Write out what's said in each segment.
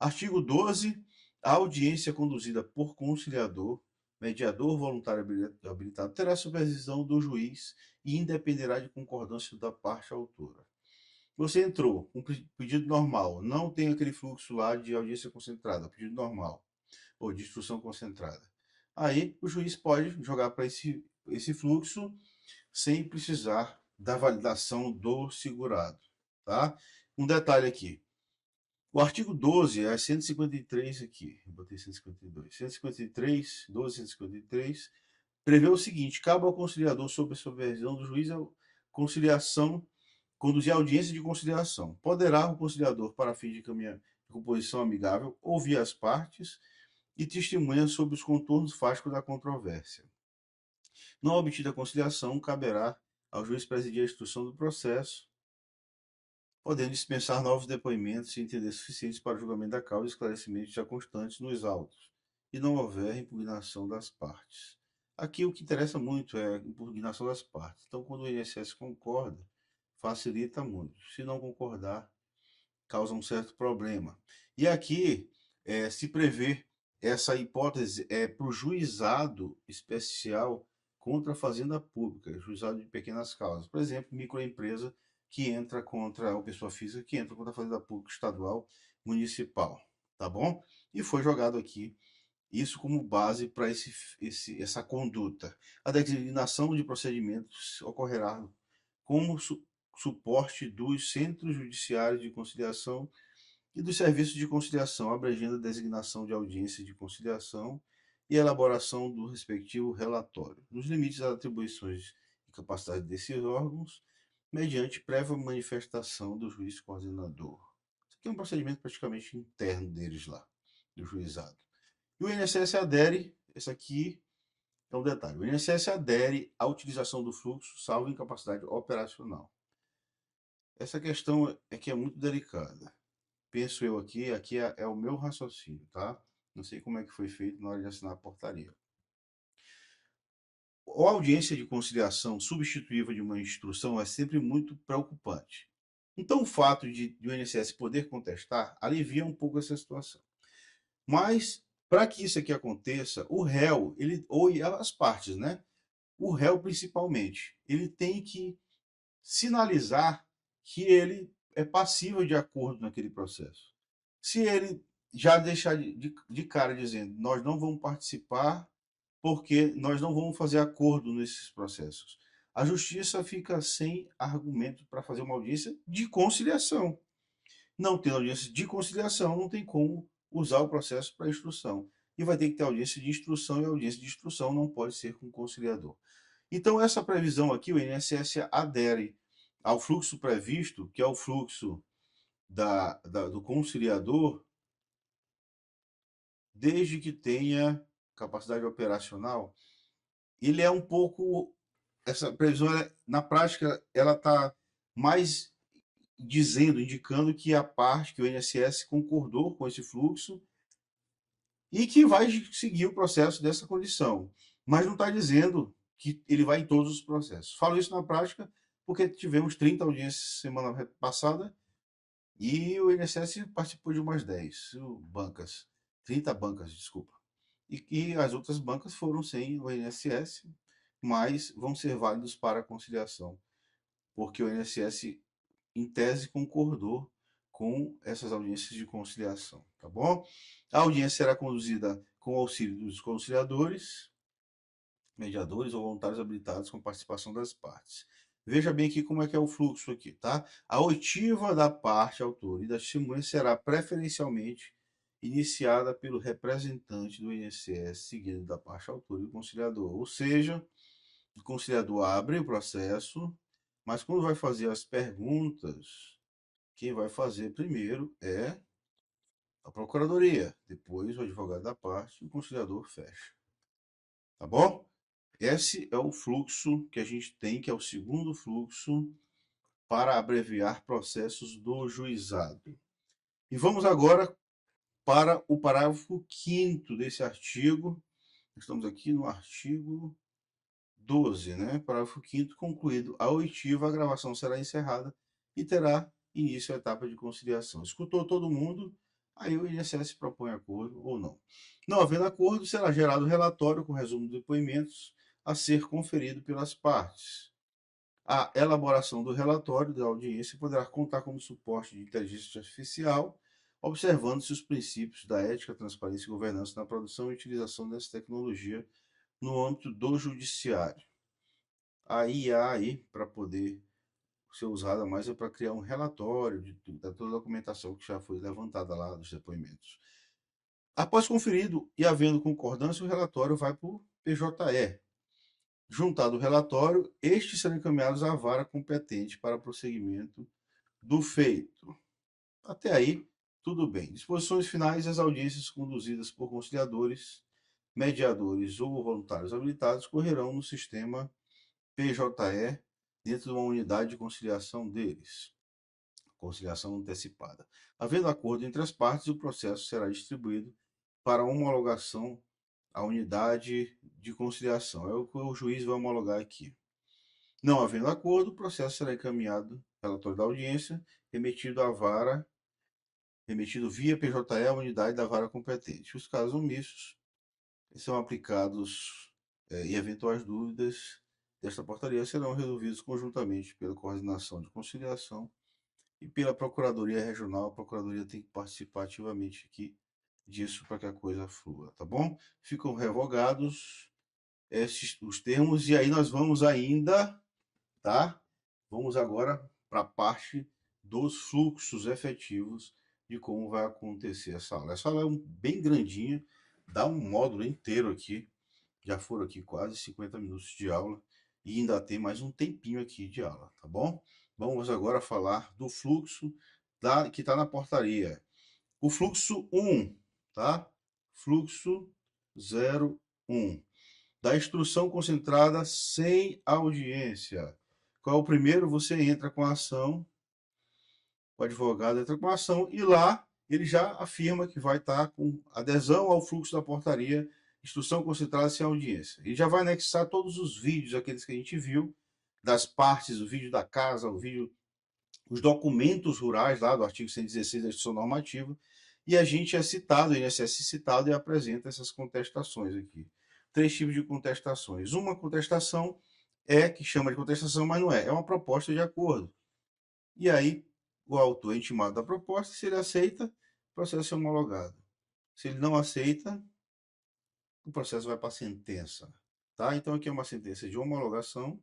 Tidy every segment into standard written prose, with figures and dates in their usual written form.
Artigo 12. A audiência conduzida por conciliador, mediador voluntário habilitado, terá supervisão do juiz e independerá de concordância da parte autora. Você entrou com pedido normal, não tem aquele fluxo lá de audiência concentrada, pedido normal, ou de instrução concentrada. Aí o juiz pode jogar para esse fluxo sem precisar da validação do segurado. Tá? Um detalhe aqui. O artigo 12 é 153 aqui. Eu botei 152. 153, 12, 153, prevê o seguinte: cabe ao conciliador, sob a supervisão do juiz, a conciliação, conduzir a audiência de conciliação. Poderá o conciliador, para fim de caminhar de composição amigável, ouvir as partes e testemunhar sobre os contornos fáticos da controvérsia. Não obtida a conciliação, caberá ao juiz presidir a instrução do processo, podendo dispensar novos depoimentos se entender suficientes para o julgamento da causa e esclarecimentos já constantes nos autos, e não houver impugnação das partes. Aqui o que interessa muito é a impugnação das partes. Então, quando o INSS concorda, facilita muito. Se não concordar, causa um certo problema. E aqui se prevê essa hipótese para o juizado especial contra a fazenda pública, juizado de pequenas causas. Por exemplo, microempresa que entra contra a pessoa física, que entra contra a fazenda pública estadual, municipal, tá bom? E foi jogado aqui isso como base para essa conduta. A designação de procedimentos ocorrerá como suporte dos centros judiciários de conciliação e dos serviços de conciliação, abrangendo a designação de audiência de conciliação e elaboração do respectivo relatório, nos limites das atribuições e capacidade desses órgãos, mediante prévia manifestação do juiz coordenador. Isso aqui é um procedimento praticamente interno deles lá, do juizado. E o INSS adere, esse aqui é um detalhe, o INSS adere à utilização do fluxo, salvo incapacidade operacional. Essa questão é que é muito delicada. Penso eu aqui é o meu raciocínio, tá? Não sei como é que foi feito na hora de assinar a portaria. A audiência de conciliação substitutiva de uma instrução é sempre muito preocupante. Então, o fato de o INSS poder contestar alivia um pouco essa situação. Mas, para que isso aqui aconteça, o réu, ou as partes, né? O réu, principalmente, ele tem que sinalizar que ele é passível de acordo naquele processo. Se ele já deixar de cara dizendo nós não vamos participar porque nós não vamos fazer acordo nesses processos, a justiça fica sem argumento para fazer uma audiência de conciliação. Não tendo audiência de conciliação, não tem como usar o processo para instrução. E vai ter que ter audiência de instrução, e a audiência de instrução não pode ser com conciliador. Então, essa previsão aqui, o INSS adere ao fluxo previsto, que é o fluxo do conciliador, desde que tenha capacidade operacional. Ele é um pouco. Essa previsão, na prática, ela está mais indicando que a parte, que o INSS concordou com esse fluxo e que vai seguir o processo dessa condição. Mas não está dizendo que ele vai em todos os processos. Falo isso na prática porque tivemos 30 audiências semana passada e o INSS participou de umas 10 bancas, 30 bancas, desculpa. E as outras bancas foram sem o INSS, mas vão ser válidos para a conciliação, porque o INSS, em tese, concordou com essas audiências de conciliação, tá bom? A audiência será conduzida com o auxílio dos conciliadores, mediadores ou voluntários habilitados com participação das partes. Veja bem aqui como é que é o fluxo aqui, tá? A oitiva da parte autora e da testemunha será preferencialmente iniciada pelo representante do INSS, seguido da parte autora e do conciliador. Ou seja, o conciliador abre o processo, mas quando vai fazer as perguntas, quem vai fazer primeiro é a procuradoria, depois o advogado da parte e o conciliador fecha. Tá bom? Esse é o fluxo que a gente tem, que é o segundo fluxo para abreviar processos do juizado. E vamos agora para o parágrafo 5º desse artigo. Estamos aqui no artigo 12, né? Parágrafo 5º, concluído a oitiva, a gravação será encerrada e terá início a etapa de conciliação. Escutou todo mundo, Aí o INSS propõe acordo ou não. Não havendo acordo, será gerado relatório com resumo de depoimentos a ser conferido pelas partes. A elaboração do relatório da audiência poderá contar como suporte de inteligência artificial, observando-se os princípios da ética, transparência e governança na produção e utilização dessa tecnologia no âmbito do judiciário. A IA aí, para poder ser usada mais, é para criar um relatório da toda a documentação que já foi levantada lá dos depoimentos. Após conferido e havendo concordância, o relatório vai para o PJE. Juntado o relatório, estes serão encaminhados à vara competente para prosseguimento do feito. Até aí, tudo bem. Disposições finais: as audiências conduzidas por conciliadores, mediadores ou voluntários habilitados correrão no sistema PJE dentro de uma unidade de conciliação deles. Conciliação antecipada. Havendo acordo entre as partes, o processo será distribuído para homologação à unidade de conciliação. É o que o juiz vai homologar aqui. Não havendo acordo, o processo será encaminhado, relatório da audiência, remetido à vara, remetido via PJE à unidade da vara competente. Os casos omissos são aplicados e eventuais dúvidas desta portaria serão resolvidos conjuntamente pela coordenação de conciliação e pela Procuradoria Regional. A Procuradoria tem que participar ativamente aqui disso para que a coisa flua, tá bom? Ficam revogados os termos e aí nós vamos ainda, tá? Vamos agora para a parte dos fluxos efetivos de como vai acontecer essa aula. Essa aula é bem grandinha, dá um módulo inteiro aqui. Já foram aqui quase 50 minutos de aula e ainda tem mais um tempinho aqui de aula, tá bom? Vamos agora falar do fluxo que está na portaria. O fluxo 1, tá? Fluxo 01. Da instrução concentrada sem audiência. Qual é o primeiro? Você entra com a ação, o advogado entra com a ação e lá ele já afirma que vai estar com adesão ao fluxo da portaria, instrução concentrada sem audiência. Ele já vai anexar todos os vídeos, aqueles que a gente viu, das partes, o vídeo da casa, o vídeo, os documentos rurais lá do artigo 116 da instrução normativa, e a gente é citado, o INSS é citado e apresenta essas contestações aqui. 3 tipos de contestações. Uma contestação que chama de contestação, mas não é. É uma proposta de acordo. E aí, o autor é intimado da proposta, se ele aceita, o processo é homologado. Se ele não aceita, o processo vai para a sentença. Tá? Então, aqui é uma sentença de homologação.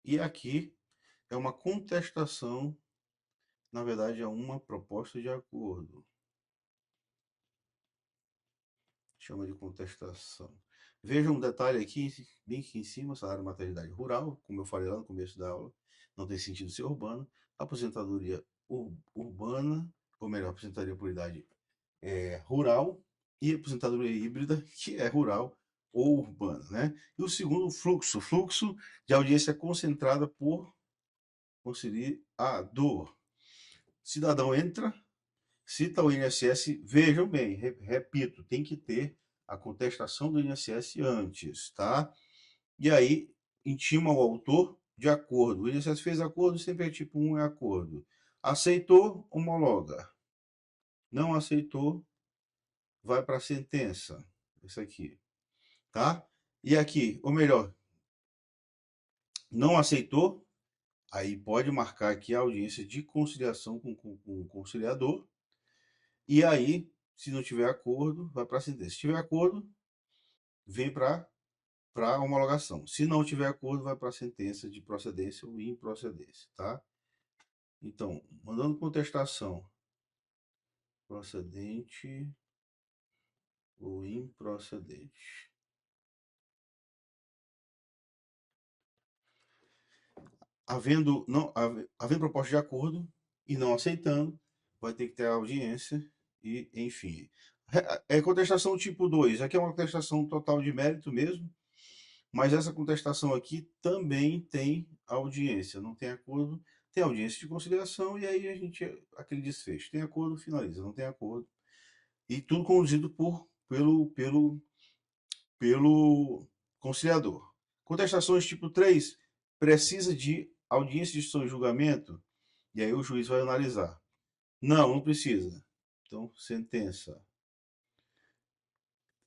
E aqui é uma contestação, na verdade, é uma proposta de acordo. Chama de contestação. Veja um detalhe aqui, bem aqui em cima, salário maternidade rural, como eu falei lá no começo da aula, não tem sentido ser urbano. Aposentadoria urbana, ou melhor, aposentadoria por idade rural, e aposentadoria híbrida, que é rural ou urbana, né? E o segundo, fluxo de audiência concentrada por conciliador. Cidadão entra, cita o INSS, vejam bem, repito, tem que ter a contestação do INSS antes, tá? E aí, intima o autor de acordo. O INSS fez acordo, sempre é tipo 1 é acordo. Aceitou, homologa. Não aceitou, vai para a sentença. Isso aqui, tá? E aqui, ou melhor, não aceitou, aí pode marcar aqui a audiência de conciliação com o conciliador. E aí, se não tiver acordo, vai para a sentença. Se tiver acordo, vem para a homologação. Se não tiver acordo, vai para a sentença de procedência ou improcedência, tá? Então, mandando contestação procedente ou improcedente. Havendo proposta de acordo e não aceitando, vai ter que ter a audiência e, enfim. É contestação tipo 2. Aqui é uma contestação total de mérito mesmo, mas essa contestação aqui também tem audiência. Não tem acordo, tem audiência de conciliação e aí a gente, aquele desfecho. Tem acordo, finaliza. Não tem acordo. E tudo conduzido pelo conciliador. Contestações tipo 3 precisa de audiência de instrução e julgamento, e aí o juiz vai analisar. Não, não precisa. Então, sentença.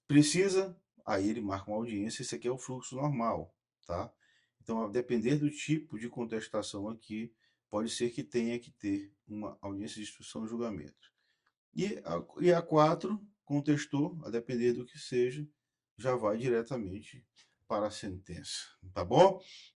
Precisa, aí ele marca uma audiência, esse aqui é o fluxo normal, tá? Então, a depender do tipo de contestação aqui, pode ser que tenha que ter uma audiência de instrução e julgamento. E a 4 contestou, a depender do que seja, já vai diretamente para a sentença, tá bom?